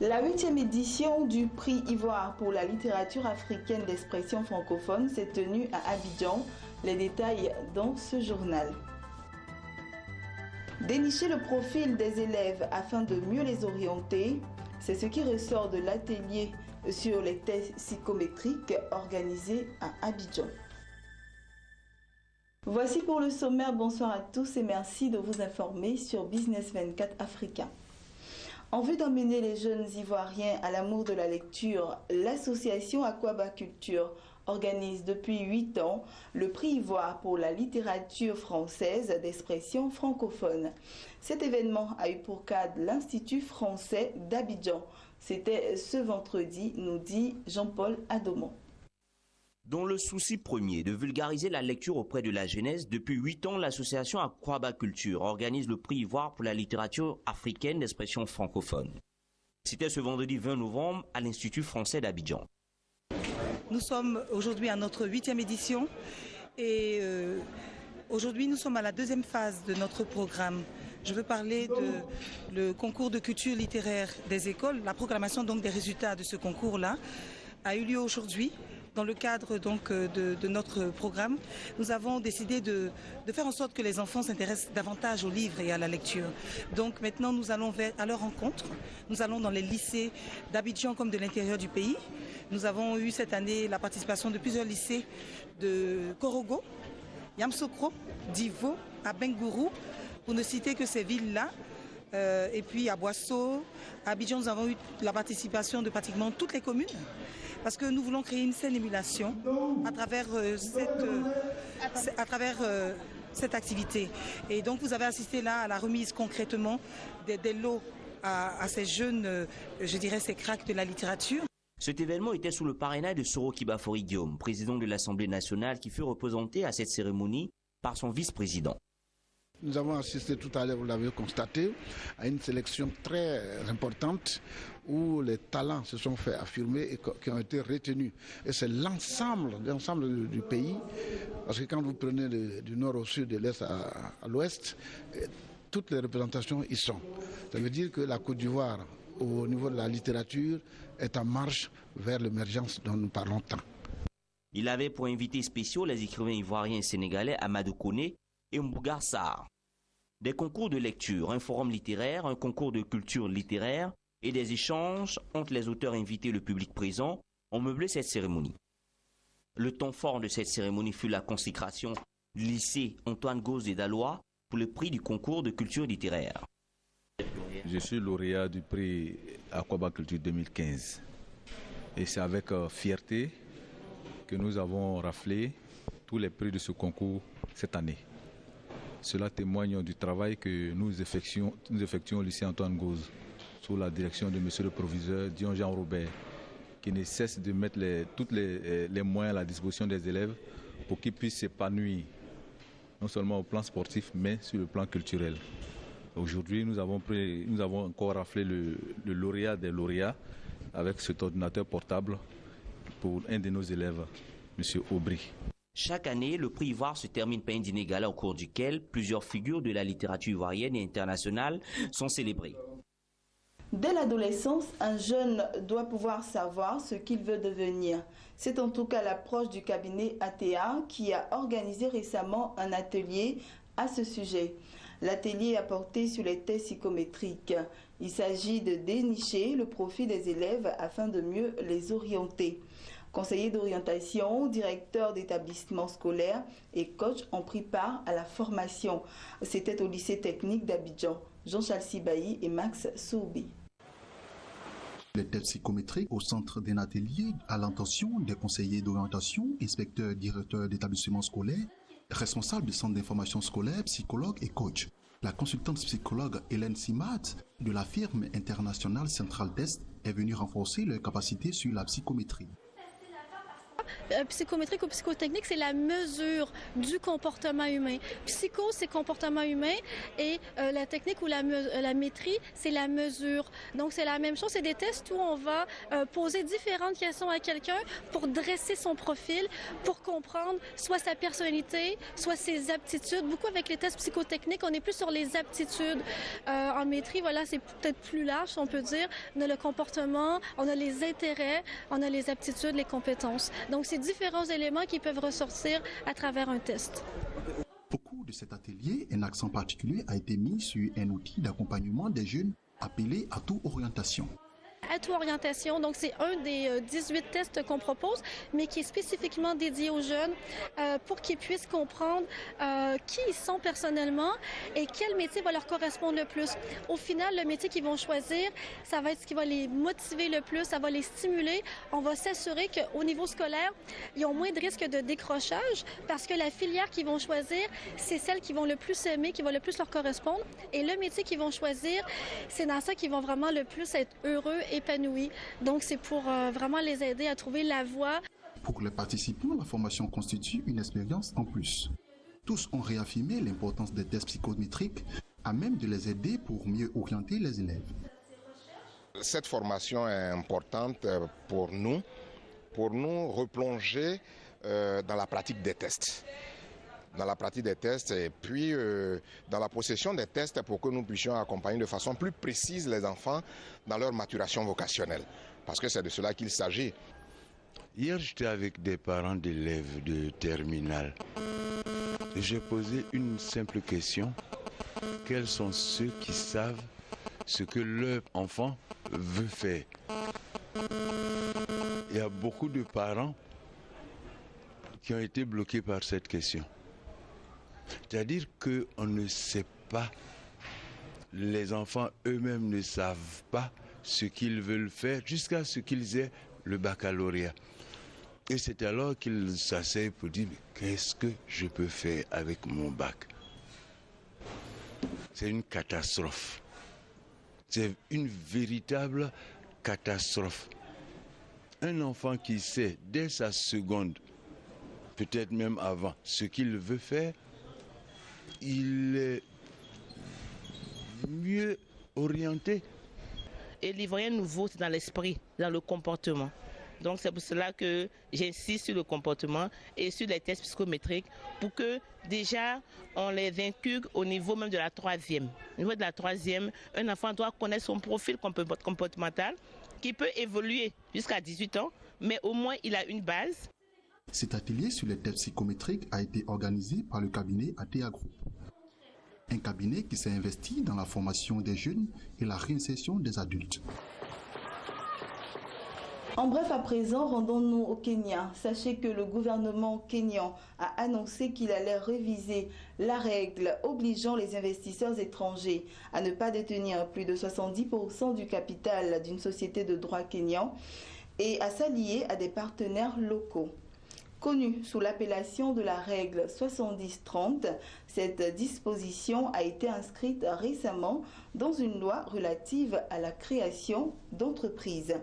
La 8e édition du prix Ivoire pour la littérature africaine d'expression francophone s'est tenue à Abidjan. Les détails dans ce journal. Dénicher le profil des élèves afin de mieux les orienter, c'est ce qui ressort de l'atelier sur les tests psychométriques organisé à Abidjan. Voici pour le sommaire. Bonsoir à tous et merci de vous informer sur Business 24 Africa. En vue d'emmener les jeunes Ivoiriens à l'amour de la lecture, l'association Aquabaculture organise depuis 8 ans le prix Ivoire pour la littérature française d'expression francophone. Cet événement a eu pour cadre l'Institut français d'Abidjan. C'était ce vendredi, nous dit Jean-Paul Adomon. Dans le souci premier de vulgariser la lecture auprès de la jeunesse, depuis 8 ans, l'association Aquabaculture organise le prix Ivoire pour la littérature africaine d'expression francophone. C'était ce vendredi 20 novembre à l'Institut français d'Abidjan. Nous sommes aujourd'hui à notre 8e édition et aujourd'hui nous sommes à la 2e phase de notre programme. Je veux parler du concours de culture littéraire des écoles. La proclamation donc des résultats de ce concours-là a eu lieu aujourd'hui. Dans le cadre donc de notre programme, nous avons décidé de faire en sorte que les enfants s'intéressent davantage aux livres et à la lecture. Donc maintenant nous allons à leur rencontre. Nous allons dans les lycées d'Abidjan comme de l'intérieur du pays. Nous avons eu cette année la participation de plusieurs lycées de Korogo, Yamsokro, d'Ivo, à Bengourou, pour ne citer que ces villes-là. Et puis à Boisseau, à Abidjan, nous avons eu la participation de pratiquement toutes les communes. Parce que nous voulons créer une saine émulation à travers cette activité. Et donc vous avez assisté là à la remise concrètement des lots à ces jeunes, je dirais ces cracks de la littérature. Cet événement était sous le parrainage de Soro Kibafori Guillaume, président de l'Assemblée nationale, qui fut représenté à cette cérémonie par son vice-président. Nous avons assisté tout à l'heure, vous l'avez constaté, à une sélection très importante où les talents se sont fait affirmer et qui ont été retenus. Et c'est l'ensemble du pays, parce que quand vous prenez du nord au sud, de l'est à l'ouest, toutes les représentations y sont. Ça veut dire que la Côte d'Ivoire, au niveau de la littérature, est en marche vers l'émergence dont nous parlons tant. Il avait pour invités spéciaux les écrivains ivoiriens et sénégalais Amadou Koné et Mbougar Sarr. Des concours de lecture, un forum littéraire, un concours de culture littéraire et des échanges entre les auteurs invités et le public présent ont meublé cette cérémonie. Le temps fort de cette cérémonie fut la consécration du lycée Antoine Gauze et Dalois pour le prix du concours de culture littéraire. Je suis lauréat du prix Aquabaculture 2015 et c'est avec fierté que nous avons raflé tous les prix de ce concours cette année. Cela témoigne du travail que nous effectuons au lycée Antoine Gauze sous la direction de monsieur le proviseur Dion Jean Robert, qui ne cesse de mettre tous les moyens à la disposition des élèves pour qu'ils puissent s'épanouir, non seulement au plan sportif, mais sur le plan culturel. Aujourd'hui, nous avons encore raflé le lauréat des lauréats avec cet ordinateur portable pour un de nos élèves, monsieur Aubry. Chaque année, le prix Ivoire se termine par un dîner gala au cours duquel plusieurs figures de la littérature ivoirienne et internationale sont célébrées. Dès l'adolescence, un jeune doit pouvoir savoir ce qu'il veut devenir. C'est en tout cas l'approche du cabinet ATA qui a organisé récemment un atelier à ce sujet. L'atelier a porté sur les tests psychométriques. Il s'agit de dénicher le profil des élèves afin de mieux les orienter. Conseillers d'orientation, directeurs d'établissements scolaires et coachs ont pris part à la formation. C'était au lycée technique d'Abidjan. Jean-Charles Sibaï et Max Soubi. Les tests psychométriques au centre d'un atelier à l'intention des conseillers d'orientation, inspecteurs, directeurs d'établissements scolaires, responsables du centre d'information scolaire, psychologues et coachs. La consultante psychologue Hélène Simat de la firme internationale Central Test est venue renforcer leurs capacités sur la psychométrie. psychométrique ou psychotechnique, c'est la mesure du comportement humain. Psycho, c'est comportement humain et la technique ou la métrie, c'est la mesure. Donc, c'est la même chose. C'est des tests où on va poser différentes questions à quelqu'un pour dresser son profil, pour comprendre soit sa personnalité, soit ses aptitudes. Beaucoup avec les tests psychotechniques, on est plus sur les aptitudes. En métrie, voilà, c'est peut-être plus large, on peut dire. On a le comportement, on a les intérêts, on a les aptitudes, les compétences. Donc, c'est différents éléments qui peuvent ressortir à travers un test. Au cours de cet atelier, un accent particulier a été mis sur un outil d'accompagnement des jeunes appelé Atout Orientation. Atout Orientation, donc c'est un des 18 tests qu'on propose, mais qui est spécifiquement dédié aux jeunes pour qu'ils puissent comprendre qui ils sont personnellement et quel métier va leur correspondre le plus. Au final, le métier qu'ils vont choisir, ça va être ce qui va les motiver le plus, ça va les stimuler. On va s'assurer qu'au niveau scolaire, ils ont moins de risques de décrochage parce que la filière qu'ils vont choisir, c'est celle qu'ils vont le plus aimer, qui va le plus leur correspondre. Et le métier qu'ils vont choisir, c'est dans ça qu'ils vont vraiment le plus être heureux, épanouis. Donc, c'est pour vraiment les aider à trouver la voie. Pour les participants, la formation constitue une expérience en plus. Tous ont réaffirmé l'importance des tests psychométriques à même de les aider pour mieux orienter les élèves. Cette formation est importante pour nous replonger dans la pratique des tests. Dans la pratique des tests et puis dans la possession des tests pour que nous puissions accompagner de façon plus précise les enfants dans leur maturation vocationnelle. Parce que c'est de cela qu'il s'agit. Hier, j'étais avec des parents d'élèves de terminale. J'ai posé une simple question. Quels sont ceux qui savent ce que leur enfant veut faire? Il y a beaucoup de parents qui ont été bloqués par cette question. C'est-à-dire qu'on ne sait pas, les enfants eux-mêmes ne savent pas ce qu'ils veulent faire jusqu'à ce qu'ils aient le baccalauréat. Et c'est alors qu'ils s'asseyent pour dire, qu'est-ce que je peux faire avec mon bac? C'est une catastrophe. C'est une véritable catastrophe. Un enfant qui sait dès sa seconde, peut-être même avant, ce qu'il veut faire, il est mieux orienté. Et l'Ivoirien nouveau, c'est dans l'esprit, dans le comportement. Donc c'est pour cela que j'insiste sur le comportement et sur les tests psychométriques pour que déjà on les inculque au niveau même de la troisième. Au niveau de la troisième, un enfant doit connaître son profil comportemental qui peut évoluer jusqu'à 18 ans, mais au moins il a une base. Cet atelier sur les tests psychométriques a été organisé par le cabinet ATA Group. Un cabinet qui s'est investi dans la formation des jeunes et la réinsertion des adultes. En bref, à présent, rendons-nous au Kenya. Sachez que le gouvernement kényan a annoncé qu'il allait réviser la règle obligeant les investisseurs étrangers à ne pas détenir plus de 70% du capital d'une société de droit kényan et à s'allier à des partenaires locaux. Connue sous l'appellation de la règle 70-30, cette disposition a été inscrite récemment dans une loi relative à la création d'entreprises.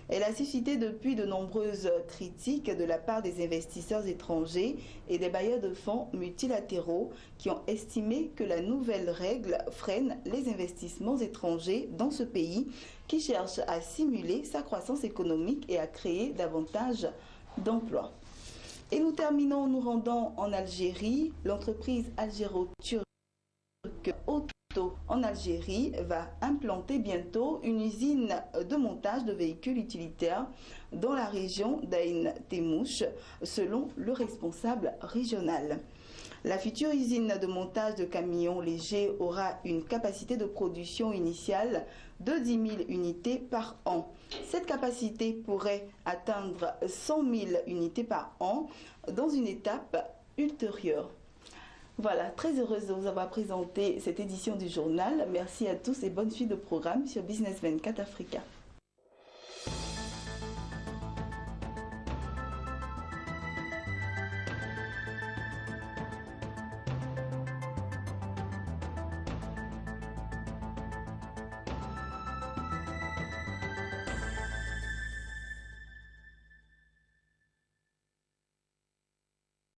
Elle a suscité depuis de nombreuses critiques de la part des investisseurs étrangers et des bailleurs de fonds multilatéraux qui ont estimé que la nouvelle règle freine les investissements étrangers dans ce pays qui cherche à stimuler sa croissance économique et à créer davantage d'emplois. Et nous terminons en nous rendant en Algérie. L'entreprise algéro-turque Auto en Algérie va implanter bientôt une usine de montage de véhicules utilitaires dans la région d'Aïn Témouche, selon le responsable régional. La future usine de montage de camions légers aura une capacité de production initiale de 10 000 unités par an. Cette capacité pourrait atteindre 100 000 unités par an dans une étape ultérieure. Voilà, très heureuse de vous avoir présenté cette édition du journal. Merci à tous et bonne suite de programme sur Business 24 Africa.